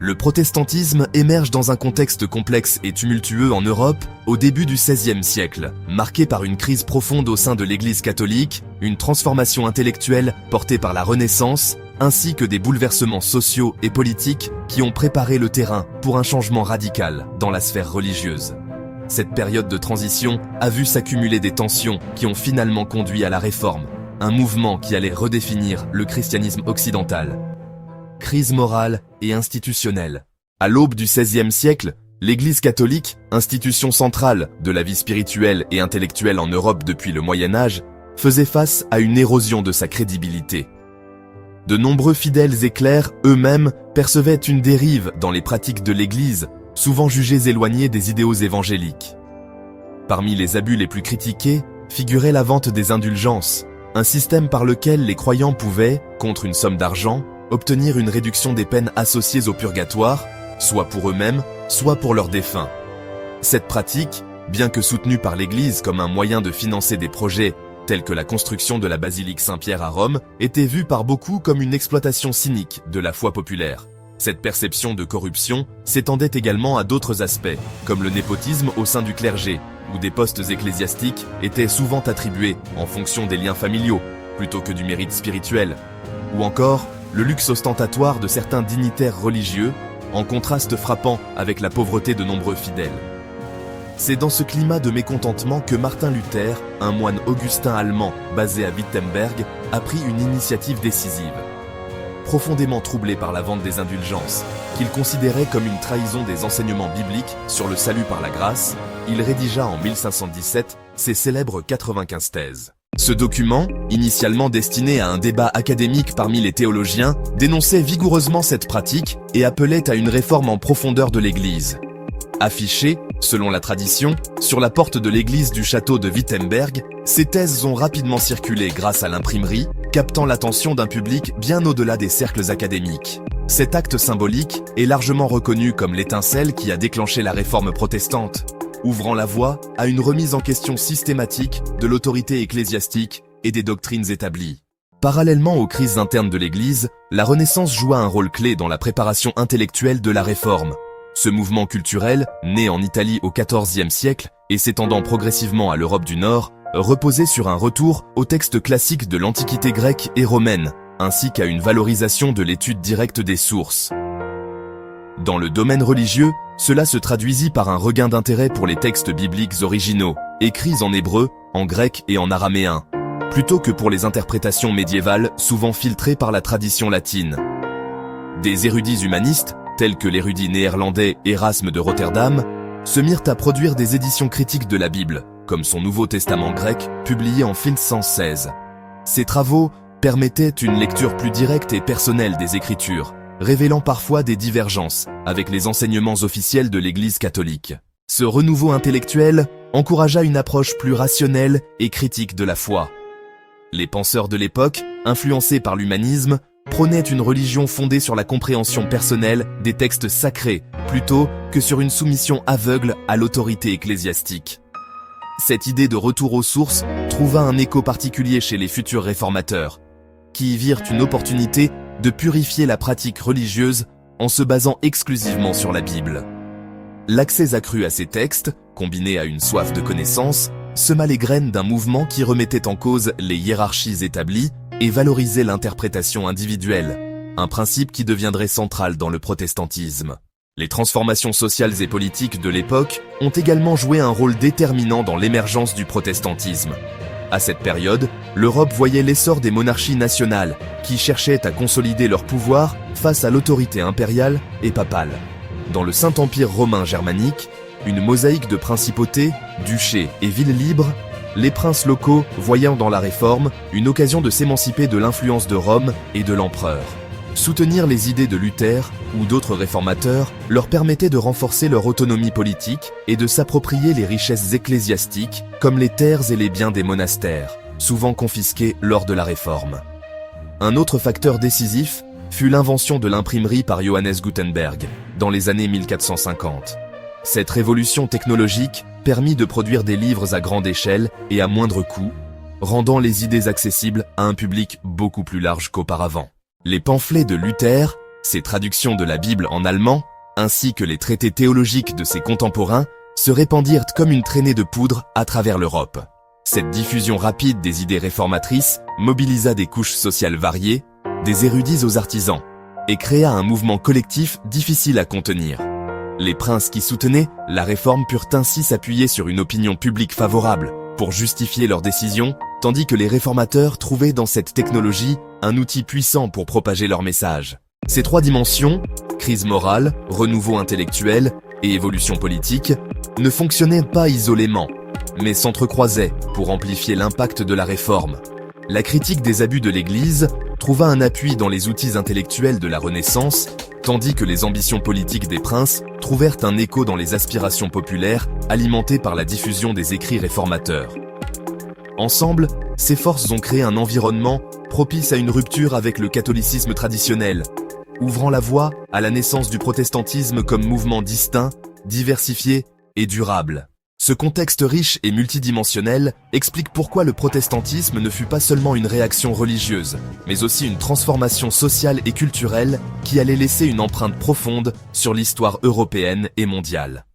Le protestantisme émerge dans un contexte complexe et tumultueux en Europe au début du XVIe siècle, marqué par une crise profonde au sein de l'Église catholique, une transformation intellectuelle portée par la Renaissance, ainsi que des bouleversements sociaux et politiques qui ont préparé le terrain pour un changement radical dans la sphère religieuse. Cette période de transition a vu s'accumuler des tensions qui ont finalement conduit à la Réforme, un mouvement qui allait redéfinir le christianisme occidental. Crise morale et institutionnelle. À l'aube du XVIe siècle, l'Église catholique, institution centrale de la vie spirituelle et intellectuelle en Europe depuis le Moyen Âge, faisait face à une érosion de sa crédibilité. De nombreux fidèles et clercs eux-mêmes percevaient une dérive dans les pratiques de l'Église, souvent jugées éloignées des idéaux évangéliques. Parmi les abus les plus critiqués figurait la vente des indulgences, un système par lequel les croyants pouvaient, contre une somme d'argent, obtenir une réduction des peines associées au purgatoire, soit pour eux-mêmes, soit pour leurs défunts. Cette pratique, bien que soutenue par l'Église comme un moyen de financer des projets tels que la construction de la basilique Saint-Pierre à Rome, était vue par beaucoup comme une exploitation cynique de la foi populaire. Cette perception de corruption s'étendait également à d'autres aspects, comme le népotisme au sein du clergé, où des postes ecclésiastiques étaient souvent attribués en fonction des liens familiaux, plutôt que du mérite spirituel, ou encore le luxe ostentatoire de certains dignitaires religieux, en contraste frappant avec la pauvreté de nombreux fidèles. C'est dans ce climat de mécontentement que Martin Luther, un moine augustin allemand basé à Wittenberg, a pris une initiative décisive. Profondément troublé par la vente des indulgences, qu'il considérait comme une trahison des enseignements bibliques sur le salut par la grâce, il rédigea en 1517 ses célèbres 95 thèses. Ce document, initialement destiné à un débat académique parmi les théologiens, dénonçait vigoureusement cette pratique et appelait à une réforme en profondeur de l'Église. Affichées, selon la tradition, sur la porte de l'église du château de Wittenberg, ces thèses ont rapidement circulé grâce à l'imprimerie, captant l'attention d'un public bien au-delà des cercles académiques. Cet acte symbolique est largement reconnu comme l'étincelle qui a déclenché la réforme protestante, ouvrant la voie à une remise en question systématique de l'autorité ecclésiastique et des doctrines établies. Parallèlement aux crises internes de l'Église, la Renaissance joua un rôle clé dans la préparation intellectuelle de la Réforme. Ce mouvement culturel, né en Italie au XIVe siècle et s'étendant progressivement à l'Europe du Nord, reposait sur un retour aux textes classiques de l'Antiquité grecque et romaine, ainsi qu'à une valorisation de l'étude directe des sources. Dans le domaine religieux, cela se traduisit par un regain d'intérêt pour les textes bibliques originaux, écrits en hébreu, en grec et en araméen, plutôt que pour les interprétations médiévales souvent filtrées par la tradition latine. Des érudits humanistes, tels que l'érudit néerlandais Erasme de Rotterdam, se mirent à produire des éditions critiques de la Bible, comme son Nouveau Testament grec, publié en 1516. Ces travaux permettaient une lecture plus directe et personnelle des Écritures, révélant parfois des divergences avec les enseignements officiels de l'Église catholique. Ce renouveau intellectuel encouragea une approche plus rationnelle et critique de la foi. Les penseurs de l'époque, influencés par l'humanisme, prônaient une religion fondée sur la compréhension personnelle des textes sacrés, plutôt que sur une soumission aveugle à l'autorité ecclésiastique. Cette idée de retour aux sources trouva un écho particulier chez les futurs réformateurs, qui y virent une opportunité de purifier la pratique religieuse en se basant exclusivement sur la Bible. L'accès accru à ces textes, combiné à une soif de connaissance, sema les graines d'un mouvement qui remettait en cause les hiérarchies établies et valorisait l'interprétation individuelle, un principe qui deviendrait central dans le protestantisme. Les transformations sociales et politiques de l'époque ont également joué un rôle déterminant dans l'émergence du protestantisme. À cette période, l'Europe voyait l'essor des monarchies nationales, qui cherchaient à consolider leur pouvoir face à l'autorité impériale et papale. Dans le Saint-Empire romain germanique, une mosaïque de principautés, duchés et villes libres, les princes locaux voyant dans la Réforme une occasion de s'émanciper de l'influence de Rome et de l'empereur. Soutenir les idées de Luther ou d'autres réformateurs leur permettait de renforcer leur autonomie politique et de s'approprier les richesses ecclésiastiques comme les terres et les biens des monastères, souvent confisqués lors de la Réforme. Un autre facteur décisif fut l'invention de l'imprimerie par Johannes Gutenberg dans les années 1450. Cette révolution technologique permit de produire des livres à grande échelle et à moindre coût, rendant les idées accessibles à un public beaucoup plus large qu'auparavant. Les pamphlets de Luther, Ses traductions de la Bible en allemand, ainsi que les traités théologiques de ses contemporains, se répandirent comme une traînée de poudre à travers l'Europe. Cette diffusion rapide des idées réformatrices mobilisa des couches sociales variées, des érudits aux artisans, et créa un mouvement collectif difficile à contenir. Les princes qui soutenaient la réforme purent ainsi s'appuyer sur une opinion publique favorable pour justifier leurs décisions, tandis que les réformateurs trouvaient dans cette technologie un outil puissant pour propager leur message. Ces trois dimensions, crise morale, renouveau intellectuel et évolution politique, ne fonctionnaient pas isolément, mais s'entrecroisaient pour amplifier l'impact de la réforme. La critique des abus de l'Église trouva un appui dans les outils intellectuels de la Renaissance, tandis que les ambitions politiques des princes trouvèrent un écho dans les aspirations populaires alimentées par la diffusion des écrits réformateurs. Ensemble, ces forces ont créé un environnement propice à une rupture avec le catholicisme traditionnel, ouvrant la voie à la naissance du protestantisme comme mouvement distinct, diversifié et durable. Ce contexte riche et multidimensionnel explique pourquoi le protestantisme ne fut pas seulement une réaction religieuse, mais aussi une transformation sociale et culturelle qui allait laisser une empreinte profonde sur l'histoire européenne et mondiale.